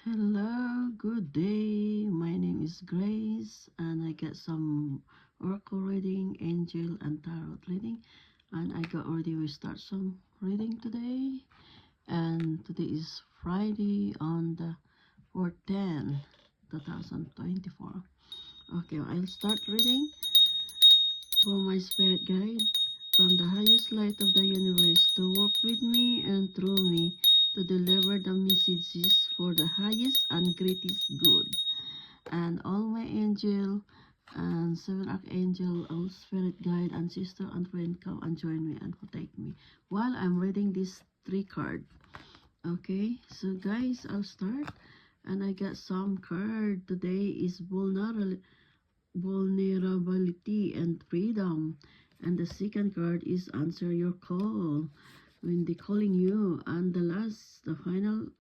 Hello, good day. My name is Grace, and I get some oracle reading, angel, and tarot reading. And I got ready. We start some reading today, and today is Friday on the 4/10, 2024. Okay, I'll start reading for my spirit guide from the highest light of the universe to work with me and through me to deliver the messages for the highest and greatest good. And all my angel and seven archangel, all spirit guide, and sister and friend come and join me and protect me while I'm reading this three card. Okay, so guys, I'll start. And I got some card today is vulnerability and freedom. And the second card is answer your call when they calling you. And the final